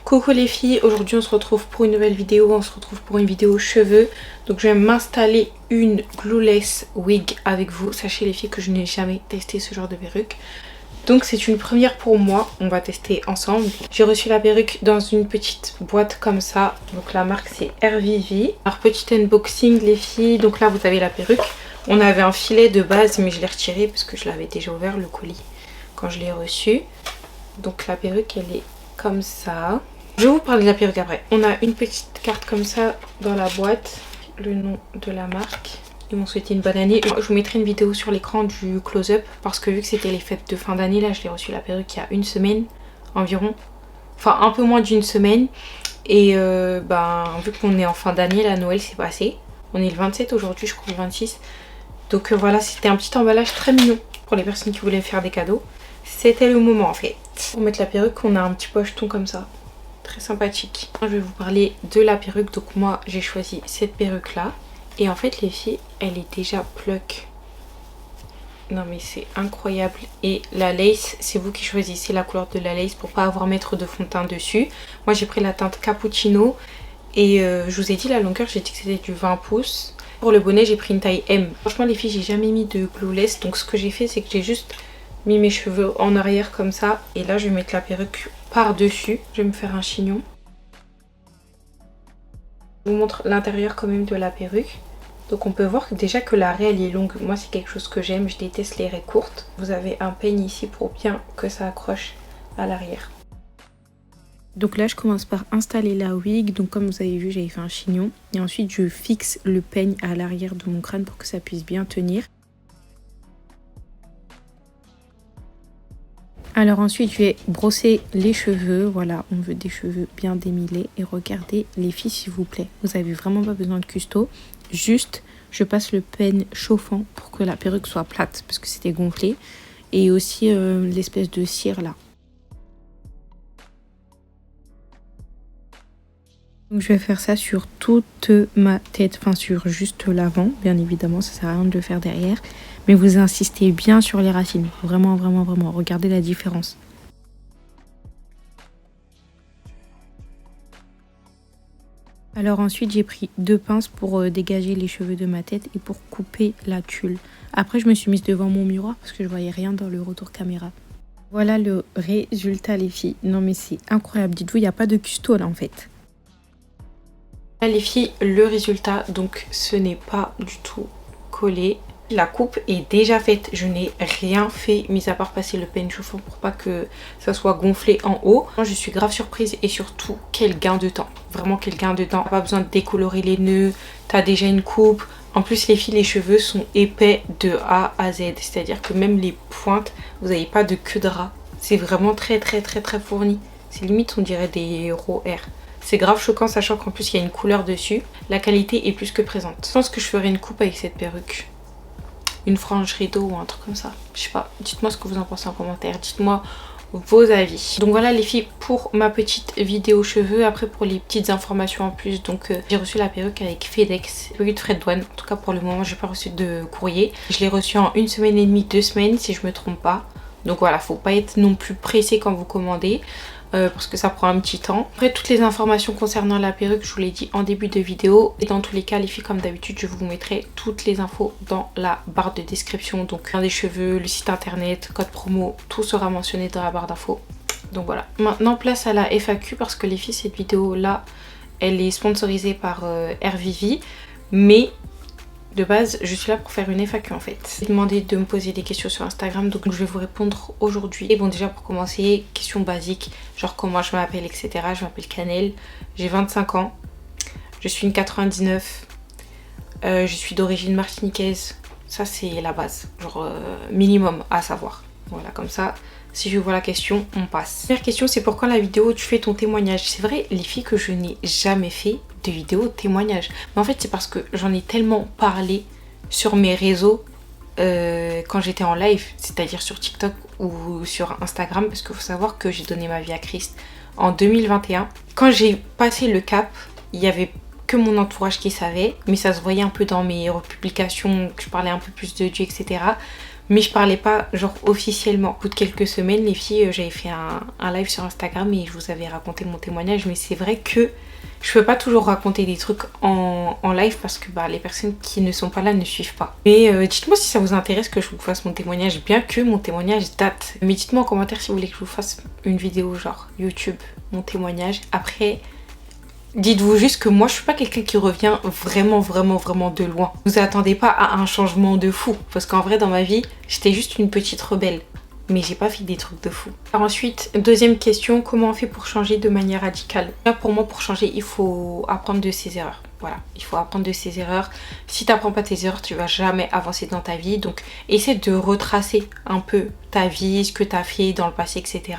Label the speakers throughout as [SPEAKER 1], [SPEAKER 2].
[SPEAKER 1] Coucou les filles, aujourd'hui on se retrouve pour une nouvelle vidéo, on se retrouve pour une vidéo cheveux. Donc je vais m'installer une glueless wig avec vous. Sachez les filles que je n'ai jamais testé ce genre de perruque. Donc c'est une première pour moi, on va tester ensemble. J'ai reçu la perruque dans une petite boîte comme ça. Donc la marque c'est RVV. Alors petit unboxing les filles, donc là vous avez la perruque. On avait un filet de base mais je l'ai retiré parce que je l'avais déjà ouvert le colis quand je l'ai reçu. Donc la perruque elle est comme ça. Je vais vous parler de la perruque après. On a une petite carte comme ça dans la boîte. Le nom de la marque. Ils m'ont souhaité une bonne année. Je vous mettrai une vidéo sur l'écran du close-up. Parce que vu que c'était les fêtes de fin d'année, là je l'ai reçu la perruque il y a une semaine environ. Enfin un peu moins d'une semaine. Et vu qu'on est en fin d'année, la Noël s'est passé. On est le 27 aujourd'hui, je crois le 26. Donc voilà, c'était un petit emballage très mignon pour les personnes qui voulaient faire des cadeaux. C'était le moment en fait. Pour mettre la perruque, on a un petit pocheton comme ça. Très sympathique. Je vais vous parler de la perruque. Donc moi j'ai choisi cette perruque là. Et en fait les filles, elle est déjà pluck. Non mais c'est incroyable. Et la lace, c'est vous qui choisissez la couleur de la lace pour pas avoir à mettre de fond de teint dessus. Moi j'ai pris la teinte cappuccino. Et je vous ai dit la longueur, j'ai dit que c'était du 20 pouces. Pour le bonnet j'ai pris une taille M. Franchement les filles, j'ai jamais mis de glueless. Donc ce que j'ai fait c'est que j'ai juste mis mes cheveux en arrière comme ça. Et là je vais mettre la perruque par dessus. Je vais me faire un chignon. Je vous montre l'intérieur quand même de la perruque. Donc on peut voir que déjà que la raie elle est longue. Moi c'est quelque chose que j'aime, je déteste les raies courtes. Vous avez un peigne ici pour bien que ça accroche à l'arrière. Donc là je commence par installer la wig. Donc comme vous avez vu j'avais fait un chignon. Et ensuite je fixe le peigne à l'arrière de mon crâne pour que ça puisse bien tenir. Alors ensuite je vais brosser les cheveux. Voilà, on veut des cheveux bien démêlés. Et regardez les filles s'il vous plaît. Vous avez vraiment pas besoin de custo. Juste je passe le peigne chauffant pour que la perruque soit plate. Parce que c'était gonflé. Et aussi l'espèce de cire là. Donc je vais faire ça sur toute ma tête, enfin sur juste l'avant, bien évidemment, ça sert à rien de le faire derrière. Mais vous insistez bien sur les racines, vraiment, vraiment, vraiment, regardez la différence. Alors ensuite j'ai pris 2 pinces pour dégager les cheveux de ma tête et pour couper la tulle. Après je me suis mise devant mon miroir parce que je voyais rien dans le retour caméra. Voilà le résultat les filles, non mais c'est incroyable, dites-vous il n'y a pas de custo là en fait. Là les filles, le résultat, donc ce n'est pas du tout collé. La coupe est déjà faite, je n'ai rien fait mis à part passer le peigne chauffant pour pas que ça soit gonflé en haut. Je suis grave surprise et surtout quel gain de temps, vraiment quel gain de temps. Pas besoin de décolorer les nœuds, t'as déjà une coupe. En plus les filles, les cheveux sont épais de A à Z, c'est à dire que même les pointes, vous n'avez pas de queue de rat. C'est vraiment très fourni, c'est limite on dirait des raw hair. C'est grave choquant sachant qu'en plus il y a une couleur dessus. La qualité est plus que présente. Je pense que je ferai une coupe avec cette perruque. Une frange rideau ou un truc comme ça. Je sais pas. Dites-moi ce que vous en pensez en commentaire. Dites-moi vos avis. Donc voilà les filles pour ma petite vidéo cheveux. Après pour les petites informations en plus. Donc j'ai reçu la perruque avec FedEx. Pas eu de frais de douane. En tout cas pour le moment j'ai pas reçu de courrier. Je l'ai reçu en 1 semaine et demie, 2 semaines si je me trompe pas. Donc voilà, faut pas être non plus pressé quand vous commandez. Parce que ça prend un petit temps. Après toutes les informations concernant la perruque je vous l'ai dit en début de vidéo. Et dans tous les cas les filles comme d'habitude je vous mettrai toutes les infos dans la barre de description. Donc des cheveux, le site internet, code promo, tout sera mentionné dans la barre d'infos. Donc voilà. Maintenant place à la FAQ parce que les filles cette vidéo là elle est sponsorisée par RVV. Mais de base, je suis là pour faire une FAQ en fait. J'ai demandé de me poser des questions sur Instagram, donc je vais vous répondre aujourd'hui. Et bon, déjà pour commencer, questions basiques, genre comment je m'appelle, etc. Je m'appelle Canel, j'ai 25 ans, je suis une 99, je suis d'origine martiniquaise. Ça c'est la base, genre minimum à savoir. Voilà, comme ça, si je vois la question, on passe. Première question, c'est pourquoi la vidéo tu fais ton témoignage. C'est vrai les filles que je n'ai jamais fait de vidéo témoignage. Mais en fait c'est parce que j'en ai tellement parlé sur mes réseaux quand j'étais en live, c'est-à-dire sur TikTok ou sur Instagram, parce qu'il faut savoir que j'ai donné ma vie à Christ en 2021. Quand j'ai passé le cap, il y avait que mon entourage qui savait, mais ça se voyait un peu dans mes republications que je parlais un peu plus de Dieu, etc. Mais je parlais pas genre officiellement. Au bout de quelques semaines, les filles, j'avais fait un live sur Instagram et je vous avais raconté mon témoignage. Mais c'est vrai que je peux pas toujours raconter des trucs en live parce que les personnes qui ne sont pas là ne suivent pas. Mais dites-moi si ça vous intéresse que je vous fasse mon témoignage, bien que mon témoignage date. Mais dites-moi en commentaire si vous voulez que je vous fasse une vidéo genre YouTube, mon témoignage. Après, dites-vous juste que moi je suis pas quelqu'un qui revient vraiment de loin. Vous attendez pas à un changement de fou. Parce qu'en vrai dans ma vie, j'étais juste une petite rebelle. Mais j'ai pas fait des trucs de fou. Alors ensuite, deuxième question, comment on fait pour changer de manière radicale? Là, pour moi, pour changer, il faut apprendre de ses erreurs. Voilà, il faut apprendre de ses erreurs. Si tu n'apprends pas tes erreurs, tu vas jamais avancer dans ta vie. Donc, essaie de retracer un peu ta vie, ce que tu as fait dans le passé, etc.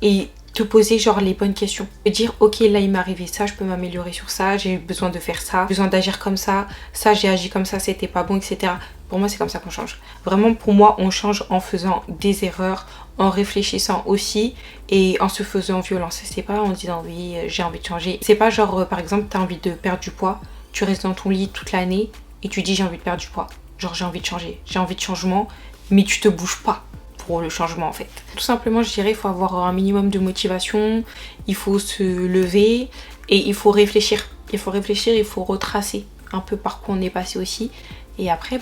[SPEAKER 1] Et te poser genre les bonnes questions. Et dire, ok, là il m'est arrivé ça, je peux m'améliorer sur ça, j'ai besoin de faire ça, besoin d'agir comme ça j'ai agi comme ça, c'était pas bon, etc. Pour moi, c'est comme ça qu'on change. Vraiment, pour moi, on change en faisant des erreurs, en réfléchissant aussi et en se faisant violence. C'est pas en disant oui, j'ai envie de changer. C'est pas genre, par exemple, t'as envie de perdre du poids, tu restes dans ton lit toute l'année et tu dis j'ai envie de perdre du poids. Genre, j'ai envie de changer, j'ai envie de changement, mais tu te bouges pas pour le changement en fait. Tout simplement, je dirais, il faut avoir un minimum de motivation, il faut se lever et il faut réfléchir. Il faut réfléchir, il faut retracer un peu par quoi on est passé aussi. Et après,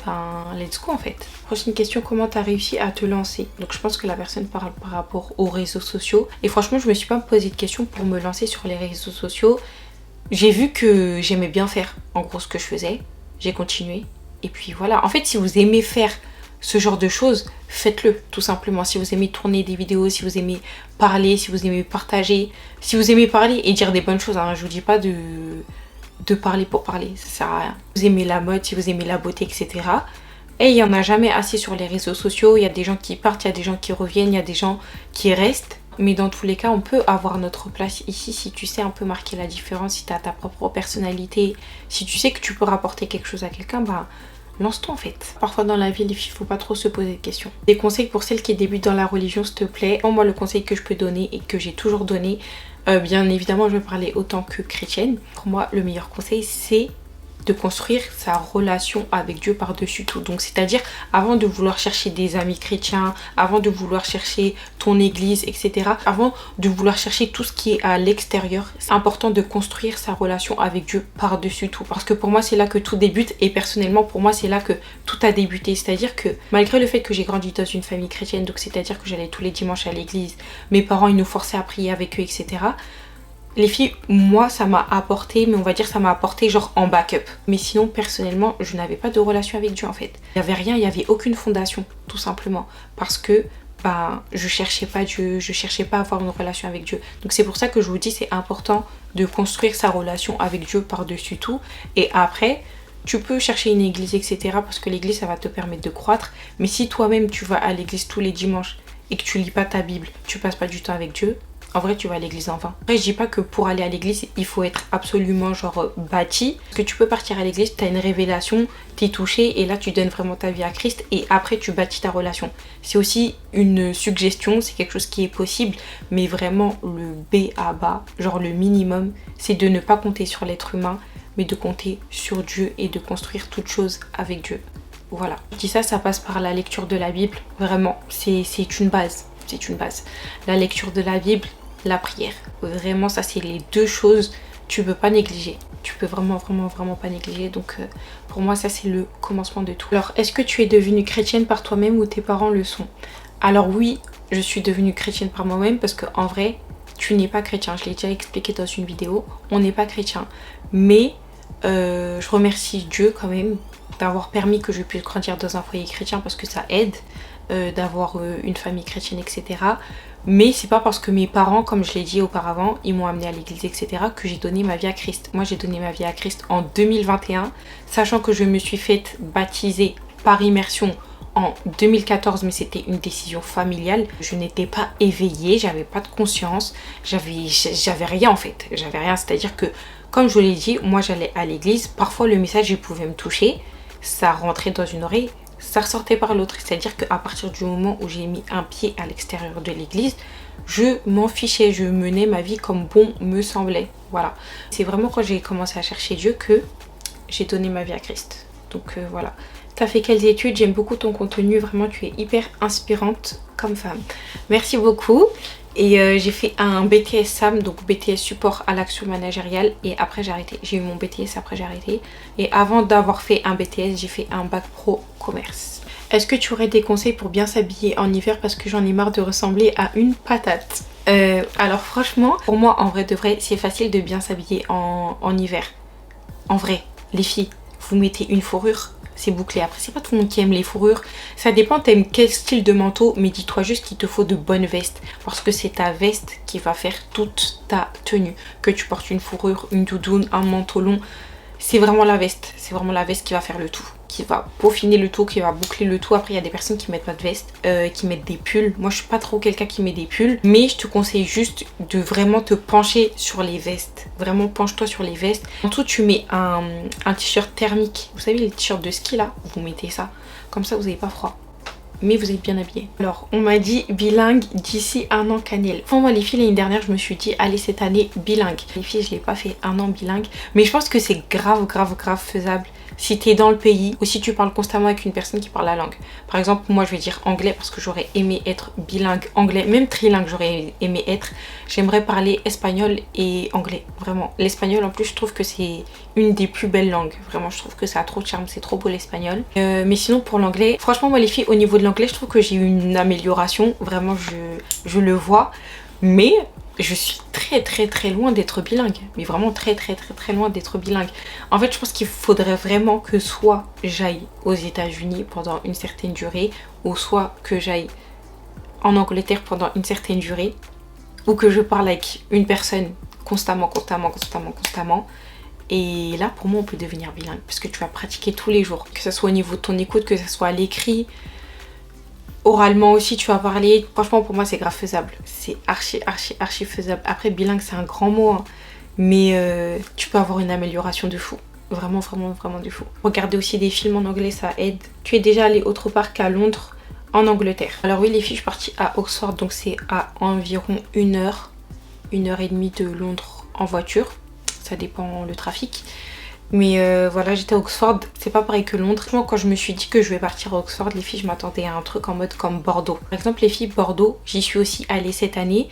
[SPEAKER 1] let's go en fait. Prochaine question, comment t'as réussi à te lancer? Donc je pense que la personne parle par rapport aux réseaux sociaux. Et franchement, je me suis pas posé de questions pour me lancer sur les réseaux sociaux. J'ai vu que j'aimais bien faire en gros ce que je faisais. J'ai continué. Et puis voilà. En fait, si vous aimez faire ce genre de choses, faites-le tout simplement. Si vous aimez tourner des vidéos, si vous aimez parler, si vous aimez partager, si vous aimez parler et dire des bonnes choses, hein, je vous dis pas de parler pour parler, ça sert à rien. Vous aimez la mode, si vous aimez la beauté, etc. Et il n'y en a jamais assez sur les réseaux sociaux. Il y a des gens qui partent, il y a des gens qui reviennent, il y a des gens qui restent. Mais dans tous les cas, on peut avoir notre place ici si tu sais un peu marquer la différence, si tu as ta propre personnalité, si tu sais que tu peux rapporter quelque chose à quelqu'un, lance-toi en fait. Parfois dans la vie, les filles, faut pas trop se poser de questions. Des conseils pour celles qui débutent dans la religion, s'il te plaît. Moi, le conseil que je peux donner et que j'ai toujours donné, bien évidemment, je vais parler autant que chrétienne. Pour moi, le meilleur conseil, c'est de construire sa relation avec Dieu par-dessus tout. Donc, c'est-à-dire, avant de vouloir chercher des amis chrétiens, avant de vouloir chercher ton église, etc., avant de vouloir chercher tout ce qui est à l'extérieur, c'est important de construire sa relation avec Dieu par-dessus tout. Parce que pour moi, c'est là que tout débute et personnellement, pour moi, c'est là que tout a débuté. C'est-à-dire que, malgré le fait que j'ai grandi dans une famille chrétienne, donc c'est-à-dire que j'allais tous les dimanches à l'église, mes parents, ils nous forçaient à prier avec eux, etc., les filles, moi ça m'a apporté, mais on va dire ça m'a apporté genre en backup. Mais sinon personnellement, je n'avais pas de relation avec Dieu en fait. Il n'y avait rien, il n'y avait aucune fondation, tout simplement. Parce que je cherchais pas Dieu, je cherchais pas à avoir une relation avec Dieu. Donc c'est pour ça que je vous dis c'est important de construire sa relation avec Dieu par-dessus tout. Et après, tu peux chercher une église, etc. Parce que l'église ça va te permettre de croître. Mais si toi-même tu vas à l'église tous les dimanches et que tu lis pas ta Bible, tu passes pas du temps avec Dieu, en vrai, tu vas à l'église en vain. Après, je dis pas que pour aller à l'église, il faut être absolument genre bâti. Parce que tu peux partir à l'église, tu as une révélation, t'es touché et là tu donnes vraiment ta vie à Christ et après tu bâtis ta relation. C'est aussi une suggestion, c'est quelque chose qui est possible, mais vraiment le B à bas, genre le minimum, c'est de ne pas compter sur l'être humain, mais de compter sur Dieu et de construire toute chose avec Dieu. Voilà. Je dis ça, ça passe par la lecture de la Bible. Vraiment, c'est une base. C'est une base. La lecture de la Bible, la prière. Vraiment, ça c'est les deux choses tu peux pas négliger. Tu peux vraiment pas négliger. Donc pour moi, ça c'est le commencement de tout. Alors, est-ce que tu es devenue chrétienne par toi-même ou tes parents le sont? Alors oui, je suis devenue chrétienne par moi-même parce que en vrai, tu n'es pas chrétien. Je l'ai déjà expliqué dans une vidéo. On n'est pas chrétien. Mais je remercie Dieu quand même d'avoir permis que je puisse grandir dans un foyer chrétien parce que ça aide. D'avoir une famille chrétienne, etc. Mais c'est pas parce que mes parents, comme je l'ai dit auparavant, ils m'ont amené à l'église, etc., que j'ai donné ma vie à Christ. Moi, j'ai donné ma vie à Christ en 2021, sachant que je me suis faite baptiser par immersion en 2014, mais c'était une décision familiale. Je n'étais pas éveillée, j'avais pas de conscience, j'avais rien en fait. J'avais rien, c'est-à-dire que, comme je vous l'ai dit, moi j'allais à l'église, parfois le message il pouvait me toucher, ça rentrait dans une oreille, ça ressortait par l'autre. C'est-à-dire qu'à partir du moment où j'ai mis un pied à l'extérieur de l'église, je m'en fichais, je menais ma vie comme bon me semblait. Voilà. C'est vraiment quand j'ai commencé à chercher Dieu que j'ai donné ma vie à Christ. Donc voilà. T'as fait quelles études? J'aime beaucoup ton contenu, vraiment tu es hyper inspirante comme femme. Merci beaucoup. Et j'ai fait un BTS SAM, donc BTS support à l'action managériale, et après j'ai arrêté. J'ai eu mon BTS, après j'ai arrêté. Et avant d'avoir fait un BTS, j'ai fait un bac pro commerce. Est-ce que tu aurais des conseils pour bien s'habiller en hiver parce que j'en ai marre de ressembler à une patate? Alors franchement, pour moi en vrai de vrai, c'est facile de bien s'habiller en hiver. En vrai, les filles, vous mettez une fourrure, c'est bouclé. Après, c'est pas tout le monde qui aime les fourrures. Ça dépend, t'aimes quel style de manteau, mais dis-toi juste qu'il te faut de bonnes vestes. Parce que c'est ta veste qui va faire toute ta tenue. Que tu portes une fourrure, une doudoune, un manteau long, c'est vraiment la veste. C'est vraiment la veste qui va faire le tout. Qui va peaufiner le tout, qui va boucler le tout. Après, il y a des personnes qui mettent pas de veste, qui mettent des pulls. Moi, je suis pas trop quelqu'un qui met des pulls. Mais je te conseille juste de vraiment te pencher sur les vestes. Vraiment, penche-toi sur les vestes. En tout, tu mets un t-shirt thermique. Vous savez, les t-shirts de ski, là, vous mettez ça. Comme ça, vous n'avez pas froid. Mais vous êtes bien habillés. Alors, on m'a dit bilingue d'ici un an cannelle. Enfin, moi, les filles, l'année dernière, je me suis dit, allez, cette année, bilingue. Les filles, je l'ai pas fait un an bilingue. Mais je pense que c'est grave faisable. Si tu es dans le pays ou si tu parles constamment avec une personne qui parle la langue. Par exemple, moi je vais dire anglais parce que j'aurais aimé être bilingue anglais, même trilingue j'aurais aimé être. J'aimerais parler espagnol et anglais, vraiment. L'espagnol en plus je trouve que c'est une des plus belles langues. Vraiment je trouve que ça a trop de charme, c'est trop beau l'espagnol. Mais sinon pour l'anglais, franchement moi les filles au niveau de l'anglais je trouve que j'ai eu une amélioration. Vraiment je le vois. Mais je suis très loin d'être bilingue. Mais vraiment très loin d'être bilingue. En fait, je pense qu'il faudrait vraiment que soit j'aille aux États-Unis pendant une certaine durée, ou soit que j'aille en Angleterre pendant une certaine durée, ou que je parle avec une personne constamment. Et là, pour moi, on peut devenir bilingue, parce que tu vas pratiquer tous les jours. Que ce soit au niveau de ton écoute, que ce soit à l'écrit, oralement aussi tu vas parler. Franchement pour moi c'est grave faisable. C'est archi faisable. Après bilingue c'est un grand mot hein. Mais tu peux avoir une amélioration de fou. Vraiment de fou. Regarder aussi des films en anglais ça aide. Tu es déjà allé autre part qu'à Londres en Angleterre? Alors oui les filles je suis partie à Oxford donc c'est à environ 1 heure et demie de Londres en voiture. Ça dépend le trafic. Mais voilà, j'étais à Oxford, c'est pas pareil que Londres. Moi, quand je me suis dit que je vais partir à Oxford, les filles, je m'attendais à un truc en mode comme Bordeaux. Par exemple, les filles, Bordeaux, j'y suis aussi allée cette année.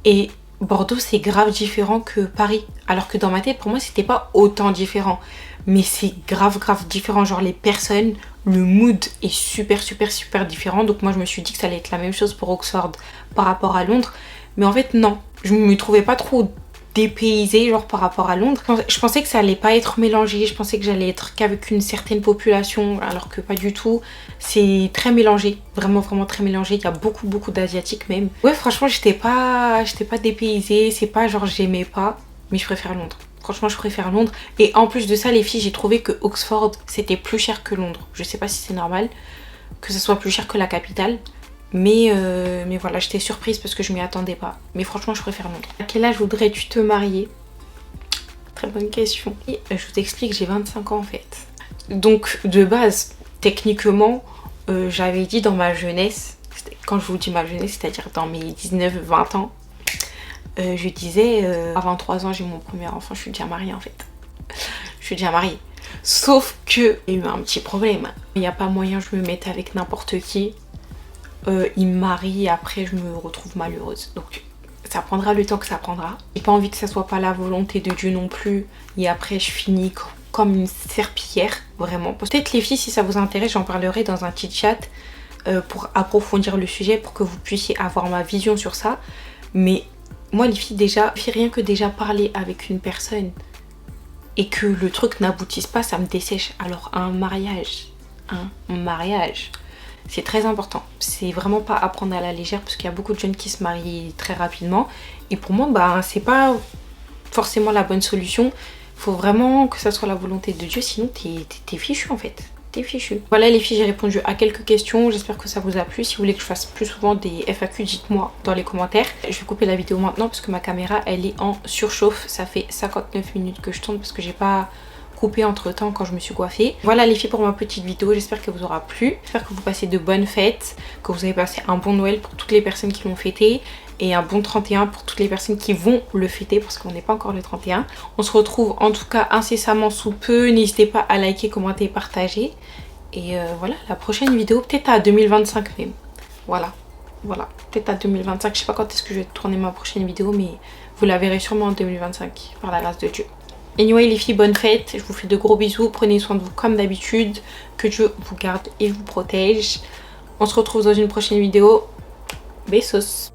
[SPEAKER 1] Et Bordeaux, c'est grave différent que Paris. Alors que dans ma tête, pour moi, c'était pas autant différent. Mais c'est grave différent. Genre, les personnes, le mood est super différent. Donc moi, je me suis dit que ça allait être la même chose pour Oxford par rapport à Londres. Mais en fait, non. Je me trouvais pas trop dépaysée genre par rapport à Londres. Je pensais que ça allait pas être mélangé, je pensais que j'allais être qu'avec une certaine population alors que pas du tout. C'est très mélangé, vraiment très mélangé. Il y a beaucoup d'asiatiques même. Ouais franchement j'étais pas dépaysée, c'est pas genre j'aimais pas, mais je préfère Londres. Franchement je préfère Londres. Et en plus de ça les filles j'ai trouvé que Oxford c'était plus cher que Londres. Je sais pas si c'est normal que ce soit plus cher que la capitale. Mais voilà, j'étais surprise parce que je m'y attendais pas. Mais franchement, je préfère Londres. À quel âge voudrais-tu te marier? Très bonne question. Et je vous explique, j'ai 25 ans en fait. Donc, de base, techniquement, j'avais dit dans ma jeunesse, quand je vous dis ma jeunesse, c'est-à-dire dans mes 19-20 ans, je disais, à 23 ans, j'ai mon premier enfant, je suis déjà mariée en fait. Je suis déjà mariée. Sauf que, il y a eu un petit problème. Il n'y a pas moyen, je me mette avec n'importe qui. Il me marie et après je me retrouve malheureuse. Donc ça prendra le temps que ça prendra. J'ai pas envie que ça soit pas la volonté de Dieu non plus. Et après je finis comme une serpillière, vraiment. Peut-être les filles, si ça vous intéresse, j'en parlerai dans un petit chat pour approfondir le sujet, pour que vous puissiez avoir ma vision sur ça. Mais moi les filles déjà, rien que déjà parler avec une personne et que le truc n'aboutisse pas, ça me dessèche. Alors un mariage, c'est très important. C'est vraiment pas à prendre à la légère parce qu'il y a beaucoup de jeunes qui se marient très rapidement. Et pour moi, bah, c'est pas forcément la bonne solution. Faut vraiment que ça soit la volonté de Dieu, sinon t'es fichu en fait. T'es fichu. Voilà les filles, j'ai répondu à quelques questions. J'espère que ça vous a plu. Si vous voulez que je fasse plus souvent des FAQ, dites-moi dans les commentaires. Je vais couper la vidéo maintenant parce que ma caméra, elle est en surchauffe. Ça fait 59 minutes que je tourne parce que j'ai pas coupé entre temps quand je me suis coiffée. Voilà les filles pour ma petite vidéo, j'espère qu'elle vous aura plu. J'espère que vous passez de bonnes fêtes, que vous avez passé un bon Noël pour toutes les personnes qui l'ont fêté et un bon 31 pour toutes les personnes qui vont le fêter parce qu'on n'est pas encore le 31. On se retrouve en tout cas incessamment sous peu. N'hésitez pas à liker, commenter, partager. Et voilà, la prochaine vidéo peut-être à 2025 même. Voilà, peut-être à 2025. Je sais pas quand est-ce que je vais tourner ma prochaine vidéo, mais vous la verrez sûrement en 2025 par la grâce de Dieu. Anyway les filles, bonne fête. Je vous fais de gros bisous. Prenez soin de vous comme d'habitude. Que Dieu vous garde et vous protège. On se retrouve dans une prochaine vidéo. Besos.